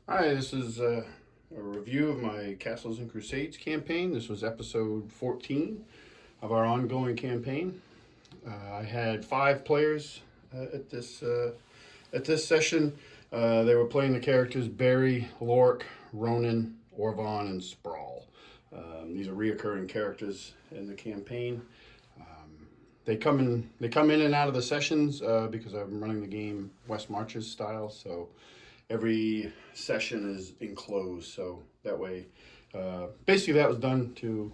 Hi, this is a review of my Castles and Crusades campaign. This was episode 14 of our ongoing campaign. I had 5 players at this session. They were playing the characters Barry, Lork, Ronan, Orvon, and Sprawl. These are reoccurring characters in the campaign. They come in and out of the sessions because I'm running the game West Marches style. So every session is enclosed, so that way basically that was done to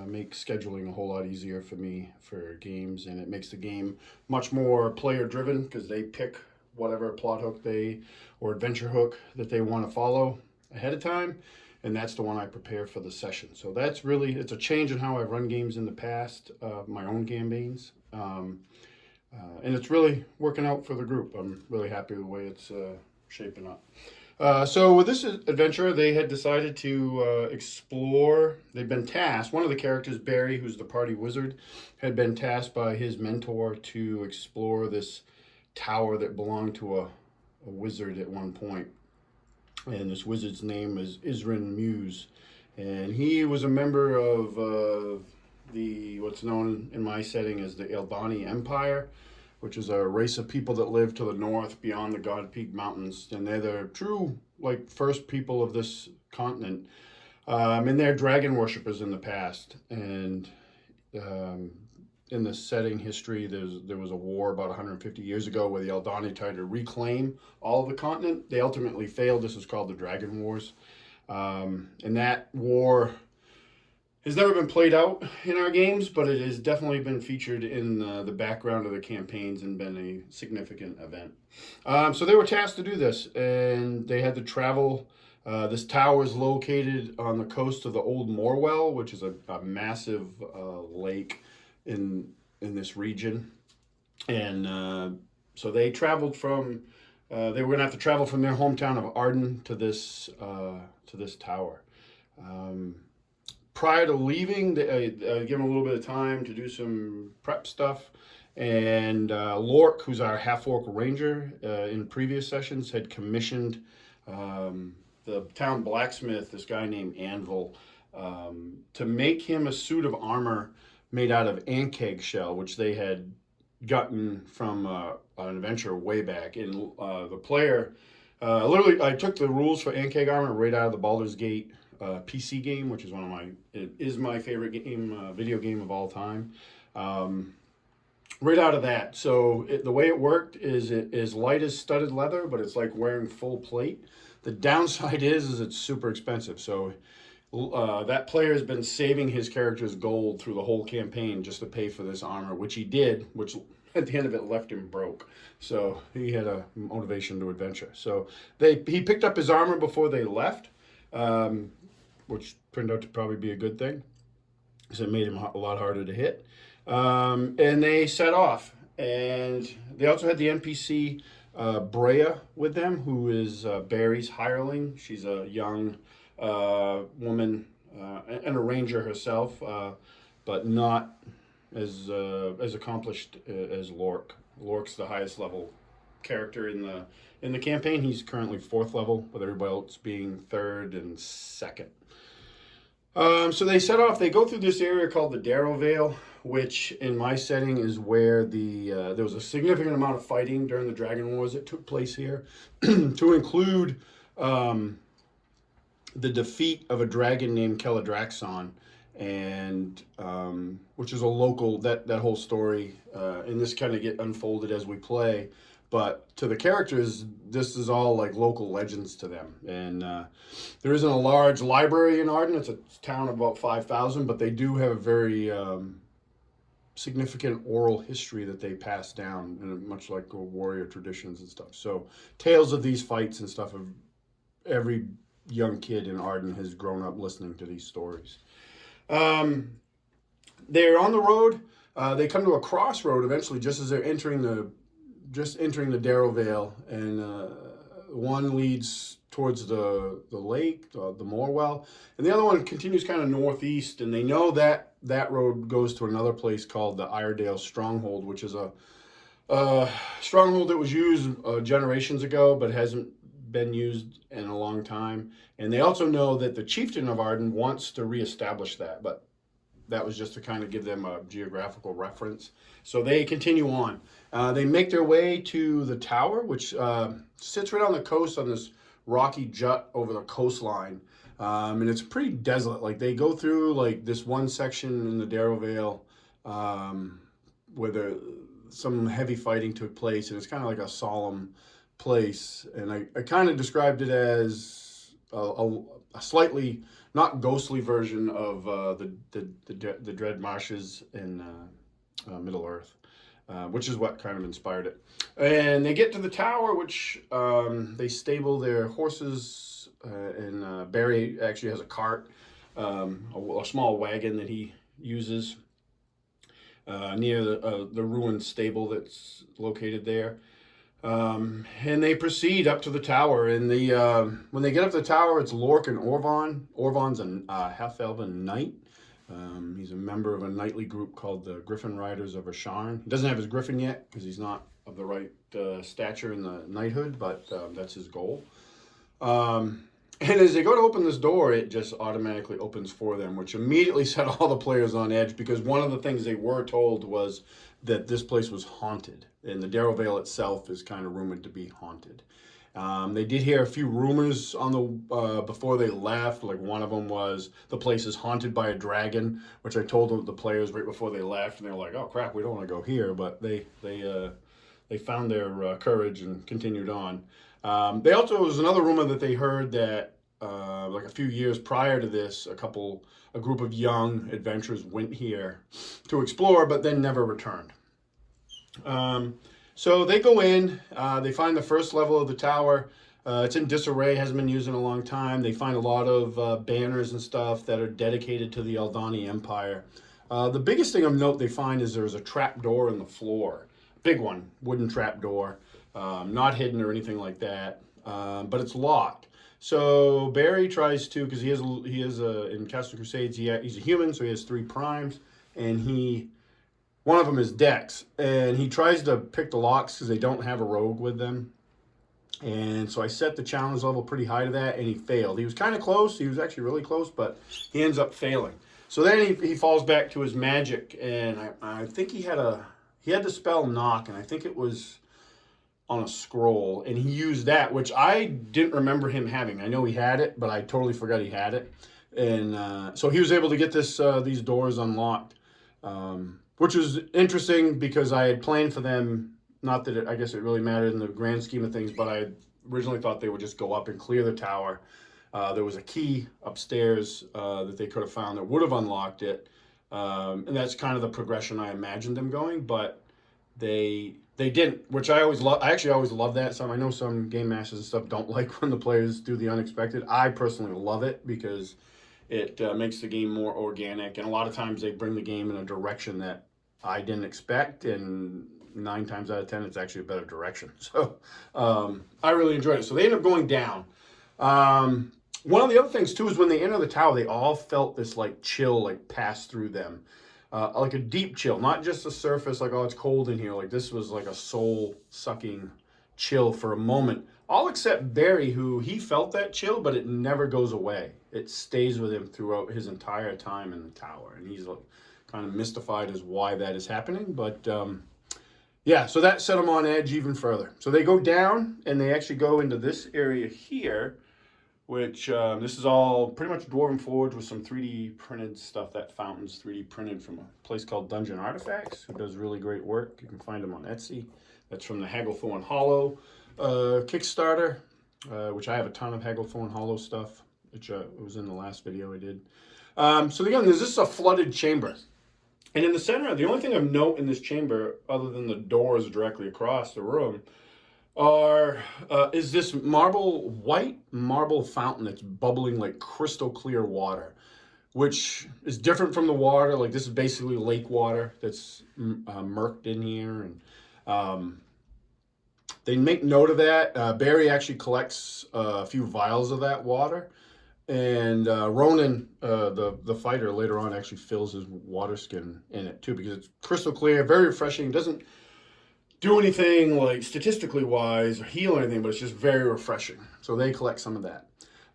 make scheduling a whole lot easier for me for games, and it makes the game much more player driven because they pick whatever plot hook they or adventure hook that they want to follow ahead of time, and that's the one I prepare for the session. So that's really, it's a change in how I've run games in the past, my own campaigns. And it's really working out for the group. I'm really happy with the way it's shaping up. So with this adventure, they had decided to explore. They've been tasked. One of the characters, Barry, who's the party wizard, had been tasked by his mentor to explore this tower that belonged to a wizard at one point. And this wizard's name is Iziren Muz, and he was a member of the what's known in my setting as the Eldani Empire, which is a race of people that live to the north beyond the God Peak Mountains, and they're the true like first people of this continent. And they're dragon worshippers in the past, and um, in the setting history, there was a war about 150 years ago where the Eldani tried to reclaim all of the continent. They ultimately failed. This is called the Dragon Wars, and that war has never been played out in our games, but it has definitely been featured in the background of the campaigns and been a significant event. So they were tasked to do this, and they had to travel. This tower is located on the coast of the Old Morwell, which is a massive lake in this region, and so they traveled from. They were going to have to travel from their hometown of Arden to this tower. Um, Prior to leaving, they give them a little bit of time to do some prep stuff. And Lork, who's our half-orc ranger, in previous sessions had commissioned the town blacksmith, this guy named Anvil, to make him a suit of armor made out of ankeg shell, which they had gotten from an adventure way back. And the player, literally, I took the rules for ankeg armor right out of the Baldur's Gate PC game, which is it is my favorite game, video game of all time. Right out of that. So the way it worked is it is light as studded leather, but it's like wearing full plate. The downside is it's super expensive. So that player has been saving his character's gold through the whole campaign just to pay for this armor, which he did, which at the end of it left him broke. So he had a motivation to adventure. So he picked up his armor before they left. Which turned out to probably be a good thing because it made him a lot harder to hit. And they set off. And they also had the NPC Brea with them, who is Barry's hireling. She's a young woman and a ranger herself, but not as accomplished as Lork. Lork's the highest level character in the campaign. He's currently 4th level, with everybody else being 3rd and 2nd. So they set off. They go through this area called the Darrow Vale, which in my setting is where there was a significant amount of fighting during the Dragon Wars that took place here, to include the defeat of a dragon named Keladraxon, and which is a local that whole story. And this kind of get unfolded as we play. But to the characters, this is all like local legends to them. And there isn't a large library in Arden. It's a town of about 5,000, but they do have a very significant oral history that they pass down, and much like warrior traditions and stuff. So tales of these fights and stuff, of every young kid in Arden has grown up listening to these stories. They're on the road. They come to a crossroad eventually, just as they're entering the Darrow Vale, and one leads towards the lake, the Morwell, and the other one continues kind of northeast. And they know that that road goes to another place called the Iredale Stronghold, which is a stronghold that was used generations ago, but hasn't been used in a long time. And they also know that the chieftain of Arden wants to reestablish that, but that was just to kind of give them a geographical reference. So they continue on. They make their way to the tower, which sits right on the coast on this rocky jut over the coastline. And it's pretty desolate. Like they go through like this one section in the Darrow Vale where some heavy fighting took place, and it's kind of like a solemn place. And I kind of described it as a slightly not ghostly version of the Dread Marshes in Middle Earth, which is what kind of inspired it. And they get to the tower, which they stable their horses, and Barry actually has a cart, a small wagon that he uses near the ruined stable that's located there. And they proceed up to the tower, and when they get up to the tower, it's Lork and Orvon. Orvon's a half-elven knight. He's a member of a knightly group called the Griffin Riders of Asharn. He doesn't have his griffin yet because he's not of the right stature in the knighthood, but that's his goal. And as they go to open this door, it just automatically opens for them, which immediately set all the players on edge, because one of the things they were told was that this place was haunted, and the Darrow Vale itself is kind of rumored to be haunted. They did hear a few rumors on the before they left. Like one of them was the place is haunted by a dragon, which I told the players right before they left, and they were like, "Oh crap, we don't want to go here." But they found their courage and continued on. They also, was another rumor that they heard that like a few years prior to this, a group of young adventurers went here to explore, but then never returned. So they go in, they find the first level of the tower. It's in disarray, hasn't been used in a long time. They find a lot of banners and stuff that are dedicated to the Aldani Empire. The biggest thing of note they find is there's a trap door in the floor. Big one, wooden trap door, not hidden or anything like that, but it's locked. So Barry tries to, because he has in Castle Crusades, he's a human, so he has 3 primes, and one of them is Dex, and he tries to pick the locks because they don't have a rogue with them. And so I set the challenge level pretty high to that, and he failed. He was kind of close. He was actually really close, but he ends up failing. So then he falls back to his magic, and I think he had the spell knock, and I think it was on a scroll, and he used that, which I didn't remember him having. I know he had it, but I totally forgot he had it. And so he was able to get these doors unlocked. Which was interesting because I had planned for them, not that I guess it really mattered in the grand scheme of things, but I originally thought they would just go up and clear the tower. There was a key upstairs that they could have found that would have unlocked it. And that's kind of the progression I imagined them going, but they didn't, which I always love. I actually always love that. I know some game masters and stuff don't like when the players do the unexpected. I personally love it because it makes the game more organic, and a lot of times they bring the game in a direction that I didn't expect, and 9 times out of 10, it's actually a better direction. So I really enjoyed it. So they end up going down. One of the other things, too, is when they enter the tower, they all felt this, like, chill, like, pass through them. Like a deep chill, not just the surface, like, oh, it's cold in here. Like, this was like a soul-sucking chill for a moment. All except Barry, who he felt that chill, but it never goes away. It stays with him throughout his entire time in the tower. And he's like, kind of mystified as why that is happening. But yeah, so that set him on edge even further. So they go down, and they actually go into this area here, which this is all pretty much Dwarven Forge with some 3D printed stuff. That fountain's 3D printed from a place called Dungeon Artifacts, who does really great work. You can find them on Etsy. That's from the Hagglethorn Hollow Kickstarter, which I have a ton of Hagglethorn Hollow stuff, which was in the last video I did. So again, this is a flooded chamber. And in the center, the only thing of note in this chamber, other than the doors directly across the room, is this white marble fountain that's bubbling like crystal clear water, which is different from the water. Like, this is basically lake water that's murked in here. And they make note of that. Barry actually collects a few vials of that water. And Ronan, the fighter, later on actually fills his water skin in it too, because it's crystal clear, very refreshing. do anything like statistically wise or heal anything, but it's just very refreshing. So they collect some of that.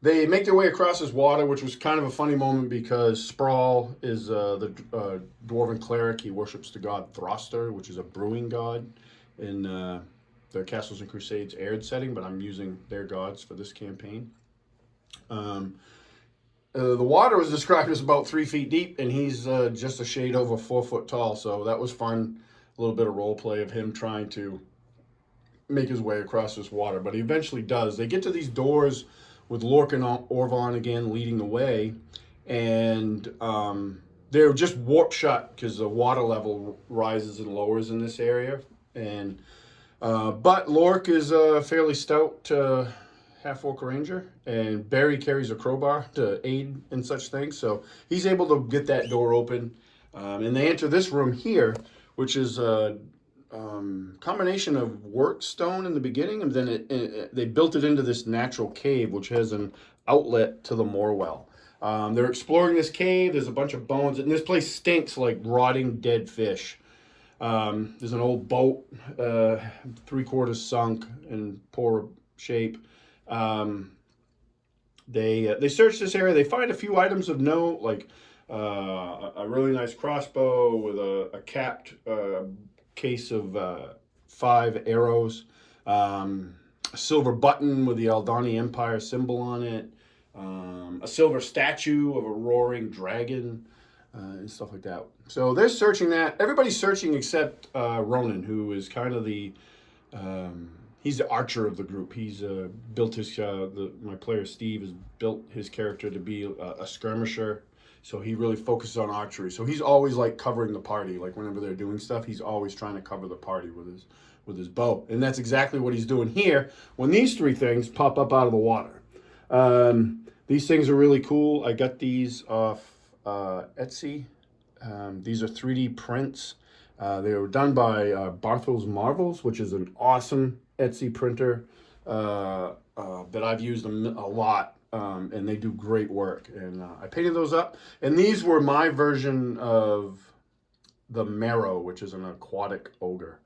They make their way across this water, which was kind of a funny moment because Sprawl is the dwarven cleric. He worships the god Throster, which is a brewing god in the Castles and Crusades aired setting, but I'm using their gods for this campaign. The water was described as about 3 feet deep, and he's just a shade over 4 foot tall. So that was fun. A little bit of role play of him trying to make his way across this water, but he eventually does. They get to these doors with Lork and Orvon again leading the way, and they're just warp shut because the water level rises and lowers in this area. And but Lork is a fairly stout half-orc ranger, and Barry carries a crowbar to aid in such things, so he's able to get that door open. And they enter this room here, which is a combination of work stone in the beginning, and then they built it into this natural cave, which has an outlet to the Morwell. They're exploring this cave. There's a bunch of bones, and this place stinks like rotting dead fish. There's an old boat, 3/4 sunk in poor shape. They search this area. They find a few items of note, like a really nice crossbow with a capped case of 5 arrows, a silver button with the Aldani Empire symbol on it, a silver statue of a roaring dragon, and stuff like that. So they're searching that. Everybody's searching except Ronan, who is kind of the he's the archer of the group. He's built his my player Steve has built his character to be a skirmisher. So he really focuses on archery. So he's always like covering the party. Like whenever they're doing stuff, he's always trying to cover the party with his bow. And that's exactly what he's doing here when these 3 things pop up out of the water. These things are really cool. I got these off Etsy. These are 3D prints. They were done by Barthel's Marvels, which is an awesome Etsy printer that I've used them a lot. And they do great work. And I painted those up. And these were my version of the Marrow, which is an aquatic ogre.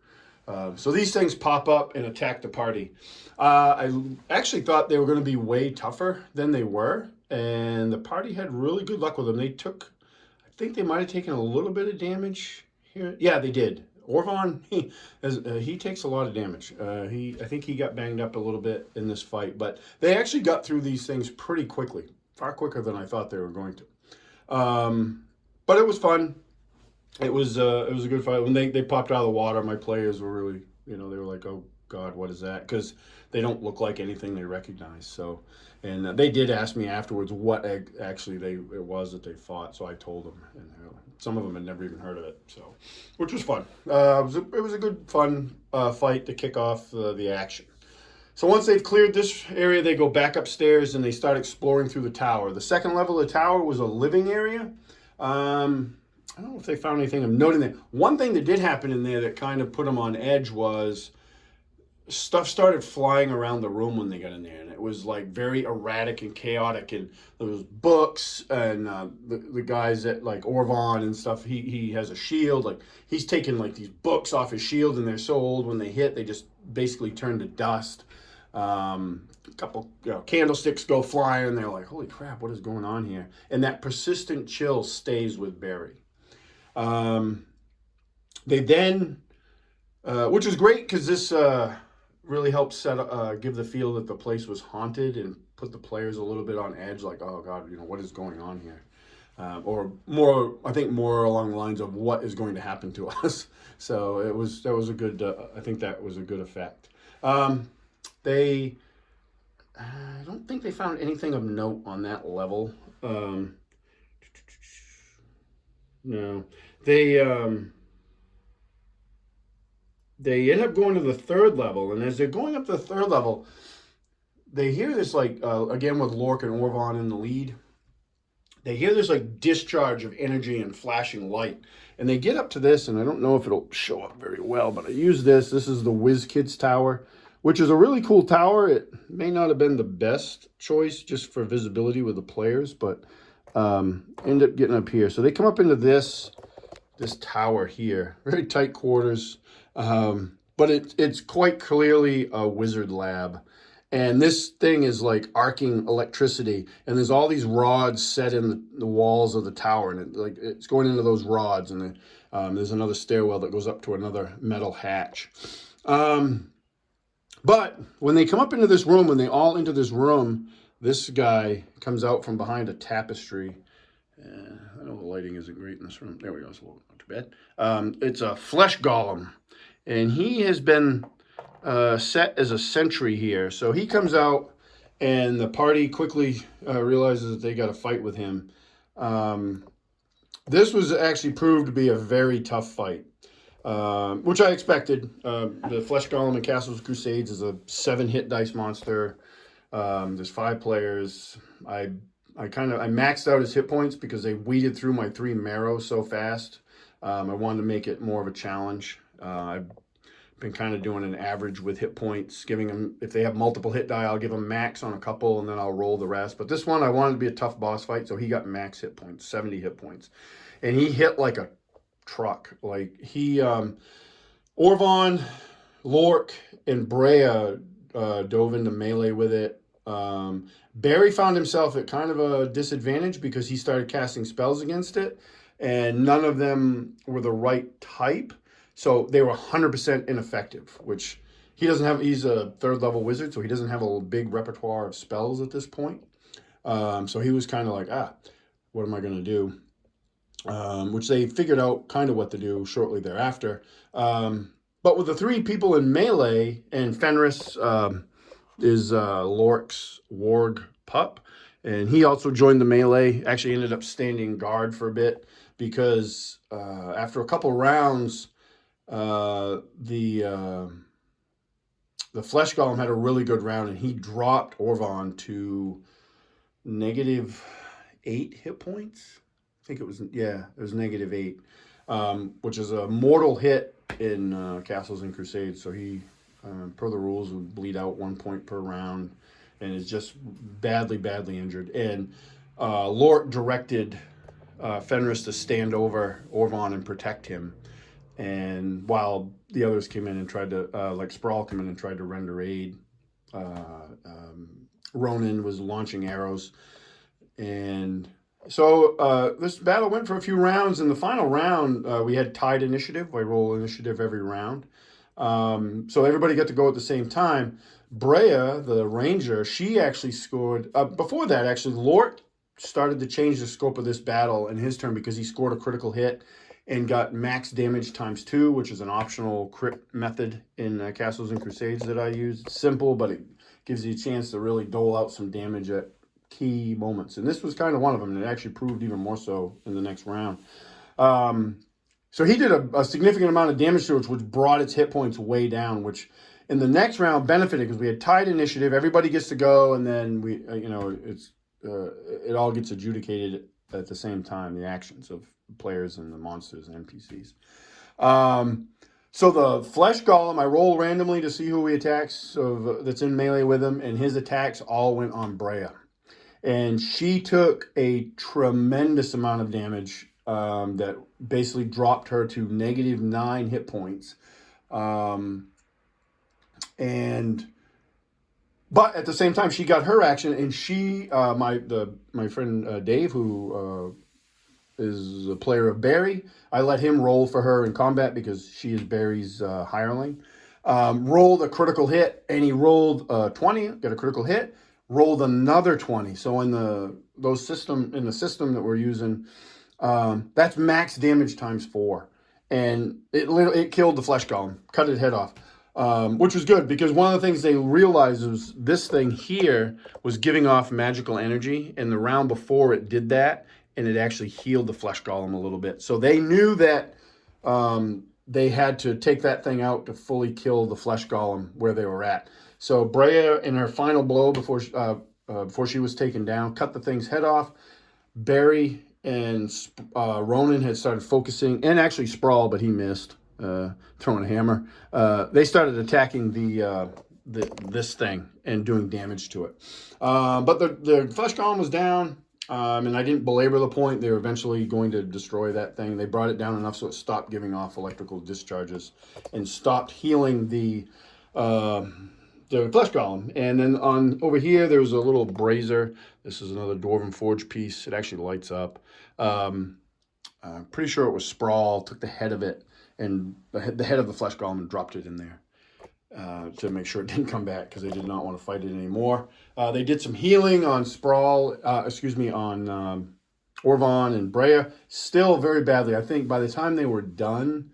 So these things pop up and attack the party. I actually thought they were going to be way tougher than they were. And the party had really good luck with them. I think they might have taken a little bit of damage here. Yeah, they did. Orvon, he takes a lot of damage. I think he got banged up a little bit in this fight, but they actually got through these things pretty quickly, far quicker than I thought they were going to. But it was fun. It was a good fight. When they popped out of the water, my players were really, they were like, "Oh God, what is that?" Because they don't look like anything they recognize. So, and they did ask me afterwards what actually it was that they fought. So I told them, and some of them had never even heard of it. So, which was fun. It was a good fun fight to kick off the action. So once they've cleared this area, they go back upstairs and they start exploring through the tower. The second level of the tower was a living area. I don't know if they found anything of note in there. One thing that did happen in there that kind of put them on edge was stuff started flying around the room when they got in there, and it was like very erratic and chaotic. And there was books, and the guys that like Orvon and stuff, he has a shield. Like he's taking like these books off his shield, and they're so old when they hit, they just basically turn to dust. A couple candlesticks go flying, and they're like, "Holy crap, what is going on here?" And that persistent chill stays with Barry. They then, which was great because this really helped give the feel that the place was haunted and put the players a little bit on edge, like, "Oh God, what is going on here?" Or more, I think more along the lines of what is going to happen to us. So that was a good. I think that was a good effect. I don't think they found anything of note on that level. No, they end up going to the 3rd level, and as they're going up to the 3rd level, they hear this again with Lork and Orvon in the lead. They hear this discharge of energy and flashing light, and they get up to this, and I don't know if it'll show up very well, but I use this. This is the Whiz Kids Tower, which is a really cool tower. It may not have been the best choice just for visibility with the players, but end up getting up here. So they come up into this tower here, very tight quarters. but it's quite clearly a wizard lab. And this thing is like arcing electricity, and there's all these rods set in the walls of the tower, and it's going into those rods, and there's another stairwell that goes up to another metal hatch. But when they come up into this room, when they all enter this room, this guy comes out from behind a tapestry. I know the lighting isn't great in this room. There we go. It's not too bad. It's a flesh golem, and he has been set as a sentry here. So he comes out, and the party quickly realizes that they got to fight with him. This was actually proved to be a very tough fight, which I expected. The Flesh Golem in Castles Crusades is a 7-hit dice monster. There's 5 players. I maxed out his hit points because they weeded through my 3 marrow so fast. I wanted to make it more of a challenge. I've been kind of doing an average with hit points, giving them, if they have multiple hit die, I'll give them max on a couple, and then I'll roll the rest. But this one, I wanted to be a tough boss fight, so he got max hit points, 70 hit points. And he hit like a truck. Like he, Orvon, Lork, and Brea dove into melee with it. Barry found himself at kind of a disadvantage because he started casting spells against it, and none of them were the right type. So they were 100% ineffective, which he doesn't have. He's a 3rd level wizard, so he doesn't have a big repertoire of spells at this point. So he was kind of like, what am I going to do? Which they figured out kind of what to do shortly thereafter. But with the 3 people in melee, and Fenris is Lork's warg pup, and he also joined the melee. Actually ended up standing guard for a bit because after a couple rounds, the Flesh Golem had a really good round, and he dropped Orvon to -8 hit points. I think it was, it was -8, which is a mortal hit in Castles and Crusades. So he, per the rules, would bleed out 1 point per round, and is just badly injured. And Lork directed Fenris to stand over Orvon and protect him. And while the others came in and tried to, like Sprawl came in and tried to render aid, Ronan was launching arrows. And so this battle went for a few rounds. In the final round, we had tied initiative. I roll initiative every round. So everybody got to go at the same time. Brea, the ranger, she actually scored. Before that, actually, Lort started to change the scope of this battle in his turn because he scored a critical hit and got max damage ×2, which is an optional crit method in Castles and Crusades that I use. It's simple, but it gives you a chance to really dole out some damage at key moments. And this was kind of one of them, and it actually proved even more so in the next round. So he did a significant amount of damage to it, which brought its hit points way down, which in the next round benefited because we had tied initiative. Everybody gets to go, and then we, it all gets adjudicated at the same time, the actions of players and the monsters and NPCs. So the Flesh Golem, I roll randomly to see who he attacks that's in melee with him, and his attacks all went on Brea. And she took a tremendous amount of damage that basically dropped her to -9 hit points. But at the same time, she got her action, and she, my friend Dave, who is a player of Barry, I let him roll for her in combat because she is Barry's hireling. Rolled a critical hit, and he rolled 20, got a critical hit, rolled another 20. So in the system that we're using, that's max damage ×4, and it killed the Flesh Golem, cut its head off. Which was good because one of the things they realized was this thing here was giving off magical energy, and the round before it did that, and it actually healed the Flesh Golem a little bit. So they knew that they had to take that thing out to fully kill the Flesh Golem where they were at. So Brea, in her final blow before she was taken down, cut the thing's head off. Barry and Ronan had started focusing, and actually Sprawl, but he missed. Throwing a hammer. They started attacking this thing and doing damage to it. But the Flesh Golem was down. And I didn't belabor the point. They were eventually going to destroy that thing. They brought it down enough so it stopped giving off electrical discharges and stopped healing uh, the flesh golem. And then on over here, there was a little brazier. This is another Dwarven Forge piece. It actually lights up. Pretty sure it was Sprawl, took the head of it and the head of the flesh golem and dropped it in there. To make sure it didn't come back because they did not want to fight it anymore. They did some healing on Sprawl, on Orvon and Brea. Still very badly. I think by the time they were done,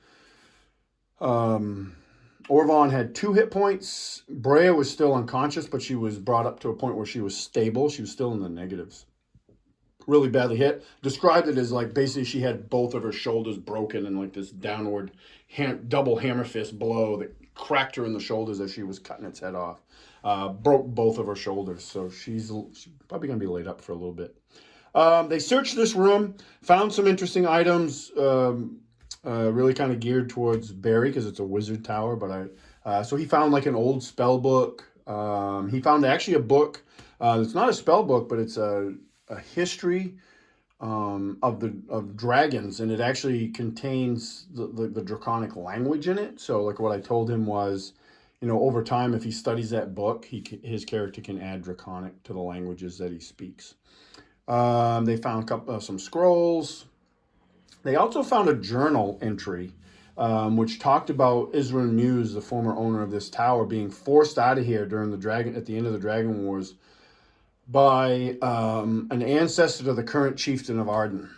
Orvon had 2 hit points. Brea was still unconscious, but she was brought up to a point where she was stable. She was still in the negatives. Really badly hit. Described it as like basically she had both of her shoulders broken and like this downward double hammer fist blow that cracked her in the shoulders as she was cutting its head off. Broke both of her shoulders, so she's probably going to be laid up for a little bit. They searched this room, found some interesting items, really kind of geared towards Barry because it's a wizard tower. But so he found like an old spell book. He found actually a book. It's not a spell book, but it's a history of dragons, and it actually contains the draconic language in it. So like what I told him was, over time, if he studies that book, his character can add draconic to the languages that he speaks. They found some scrolls. They also found a journal entry which talked about Iziren Muz, the former owner of this tower, being forced out of here at the end of the Dragon Wars by an ancestor to the current chieftain of Arden.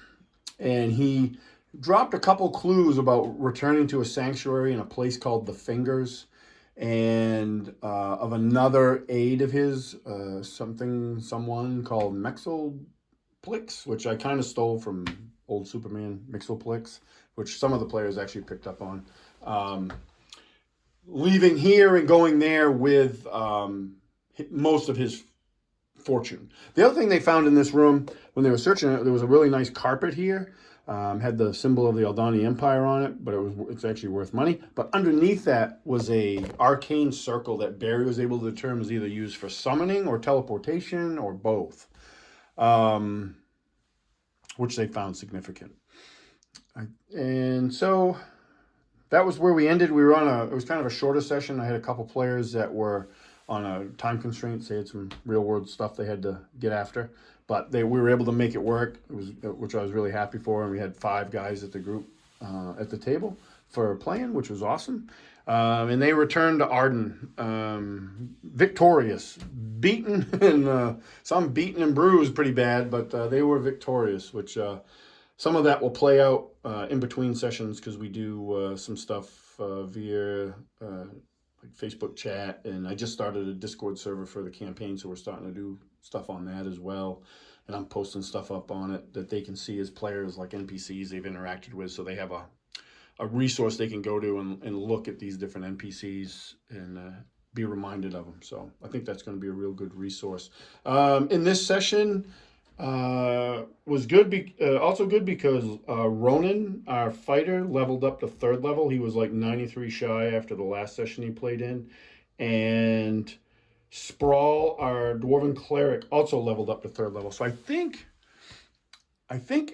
And he dropped a couple clues about returning to a sanctuary in a place called the Fingers, and of another aide of his, someone called Mexelplix, which I kind of stole from old Superman, Mexelplix, which some of the players actually picked up on. Leaving here and going there with most of his fortune. The other thing they found in this room when they were searching it, there was a really nice carpet here. Had the symbol of the Aldani Empire on it, but it's actually worth money. But underneath that was a arcane circle that Barry was able to determine was either used for summoning or teleportation or both, which they found significant. And so that was where we ended. We were it was kind of a shorter session. I had a couple players that were on a time constraint. They had some real world stuff they had to get after, but we were able to make it work. Which I was really happy for. And we had 5 guys at the group at the table for playing, which was awesome. And they returned to Arden victorious, beaten, and some beaten and bruised pretty bad, but they were victorious, which some of that will play out in between sessions because we do some stuff via Facebook chat, and I just started a Discord server for the campaign, so we're starting to do stuff on that as well. And I'm posting stuff up on it that they can see as players, like NPCs they've interacted with, so they have a resource they can go to and look at these different NPCs and be reminded of them. So I think that's going to be a real good resource. In this session, was good. Also good because Ronan, our fighter, leveled up to 3rd level. He was like 93 shy after the last session he played in, and Sprawl, our Dwarven cleric, also leveled up to 3rd level. So I think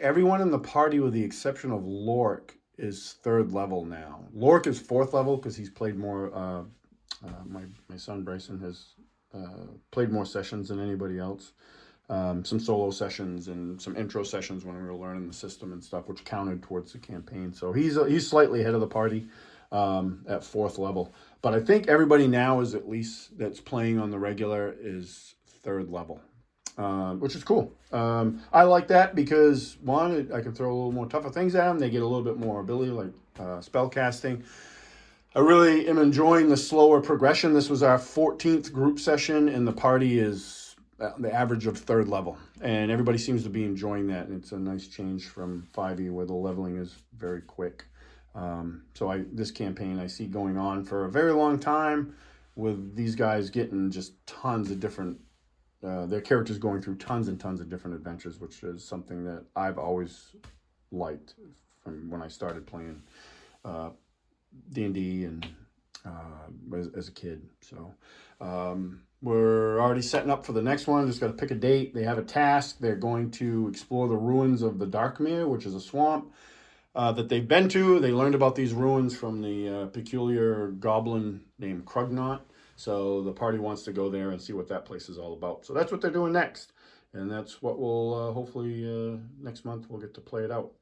everyone in the party, with the exception of Lork, is 3rd level now. Lork is 4th level because he's played more. My son Bryson has played more sessions than anybody else. Some solo sessions and some intro sessions when we were learning the system and stuff, which counted towards the campaign. So he's slightly ahead of the party at 4th level. But I think everybody now is, at least that's playing on the regular, is 3rd level, which is cool. I like that because, one, I can throw a little more tougher things at them. They get a little bit more ability, like spell casting. I really am enjoying the slower progression. This was our 14th group session, and the party is the average of 3rd level, and everybody seems to be enjoying that, and it's a nice change from 5e where the leveling is very quick. So this campaign I see going on for a very long time, with these guys getting just tons of different, their characters going through tons and tons of different adventures, which is something that I've always liked from when I started playing D&D and as a kid. So we're already setting up for the next one. Just got to pick a date. They have a task. They're going to explore the ruins of the Darkmere, which is a swamp that they've been to. They learned about these ruins from the peculiar goblin named Crugnot. So the party wants to go there and see what that place is all about. So that's what they're doing next. And that's what we'll hopefully next month we'll get to play it out.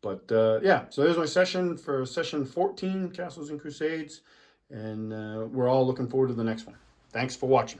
But yeah, so there's my session for session 14, Castles and Crusades. And we're all looking forward to the next one. Thanks for watching.